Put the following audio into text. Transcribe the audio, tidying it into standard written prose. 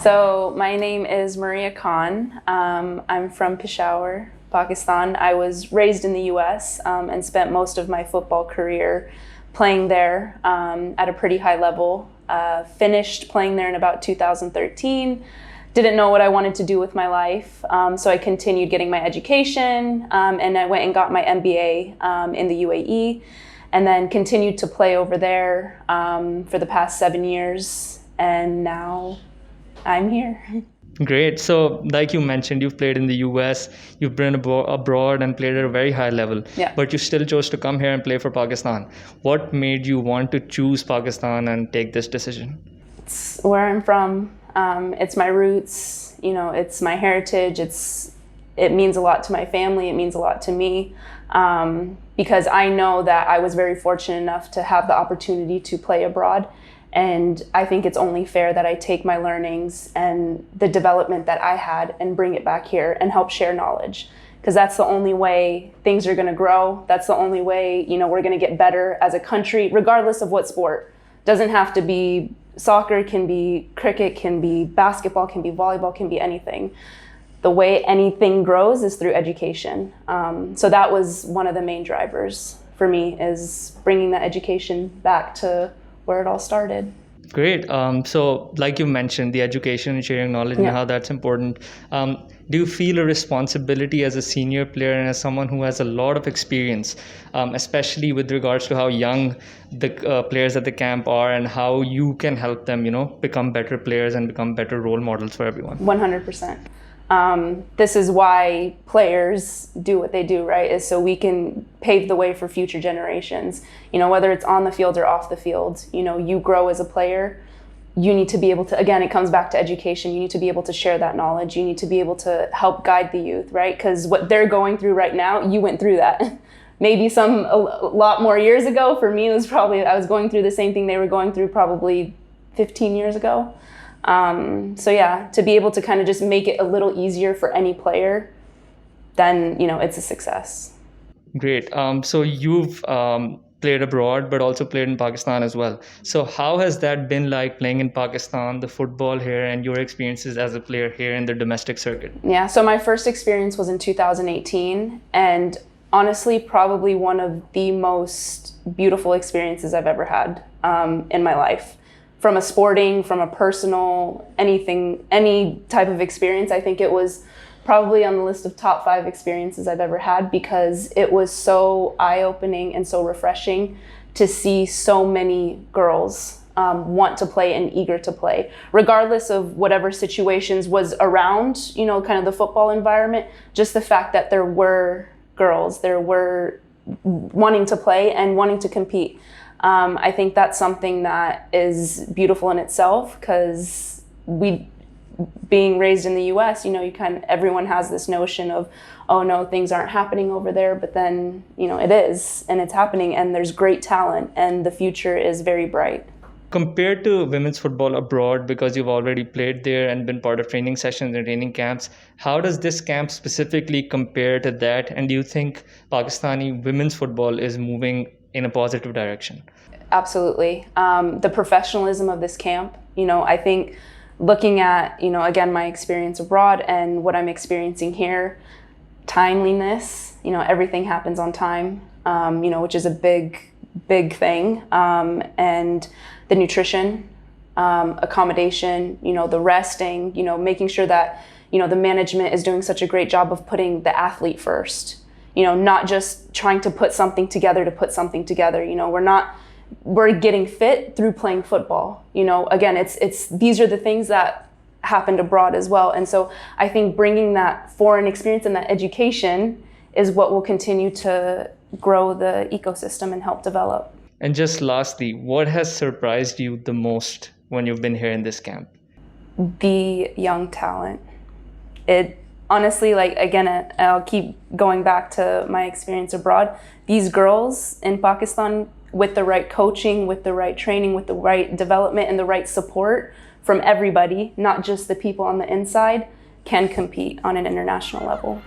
So my name is Maria Khan. I'm from Peshawar, Pakistan. I was raised in the US and spent most of my football career playing there at a pretty high level. Finished playing there in about 2013. Didn't know what I wanted to do with my life, so I continued getting my education, and I went and got my MBA in the UAE, and then continued to play over there for the past 7 years, and now I'm here. Great. So, like you mentioned, you've played in the US, you've been abroad and played at a very high level, Yeah. but you still chose to come here and play for Pakistan. What made you want to choose Pakistan and take this decision? It's where I'm from. It's my roots. You know, it's my heritage. It means a lot to my family. It means a lot to me because I know that I was very fortunate enough to have the opportunity to play abroad. And I think it's only fair that I take my learnings and the development that I had and bring it back here and help share knowledge. Because that's the only way things are going to grow. That's the only way, you know, we're going to get better as a country, regardless of what sport. Doesn't have to be soccer, can be cricket, can be basketball, can be volleyball, can be anything. The way anything grows is through education. So that was one of the main drivers for me, is bringing that education back to where it all started. Great. So, like you mentioned, the education and sharing knowledge and how that's important. Do you feel a responsibility as a senior player and as someone who has a lot of experience, especially with regards to how young the players at the camp are and how you can help them, you know, become better players and become better role models for everyone? 100%. This is why players do what they do, right? Is so we can pave the way for future generations. You know, whether it's on the field or off the field, you know, you grow as a player. You need to be able to, again, it comes back to education. You need to be able to share that knowledge. You need to be able to help guide the youth, right? Because what they're going through right now, you went through that. Maybe a lot more years ago. For me, it was probably, I was going through the same thing they were going through probably 15 years ago. So yeah, to be able to kind of just make it a little easier for any player, then, you know, it's a success. Great. So you've played abroad, but also played in Pakistan as well. So how has that been like, playing in Pakistan, the football here, and your experiences as a player here in the domestic circuit? Yeah, so my first experience was in 2018, and honestly, probably one of the most beautiful experiences I've ever had in my life. From a sporting, from a personal, anything, any type of experience, I think it was probably on the list of top 5 experiences I've ever had, because it was so eye-opening and so refreshing to see so many girls want to play and eager to play, regardless of whatever situations was around, you know, kind of the football environment. Just the fact that there were girls, there were wanting to play and wanting to compete. I think that's something that is beautiful in itself, because being raised in the US, you know, everyone has this notion of, oh no, things aren't happening over there, but then, you know, it is, and it's happening, and there's great talent, and the future is very bright. Compared to women's football abroad, because you've already played there and been part of training sessions and training camps, how does this camp specifically compare to that? And do you think Pakistani women's football is moving in a positive direction? Absolutely. The professionalism of this camp, you know, I think looking at, you know, again, my experience abroad and what I'm experiencing here, timeliness, you know, everything happens on time, you know, which is a big thing. And the nutrition, accommodation, you know, the resting, you know, making sure that, you know, the management is doing such a great job of putting the athlete first, you know, not just trying to put something together to put something together. You know, we're getting fit through playing football. You know, again, these are the things that happened abroad as well. And so I think bringing that foreign experience and that education is what will continue to grow the ecosystem and help develop. And just lastly, what has surprised you the most when you've been here in this camp? The young talent. It honestly, like, again, I'll keep going back to my experience abroad. These girls in Pakistan, with the right coaching, with the right training, with the right development and the right support from everybody, not just the people on the inside, can compete on an international level.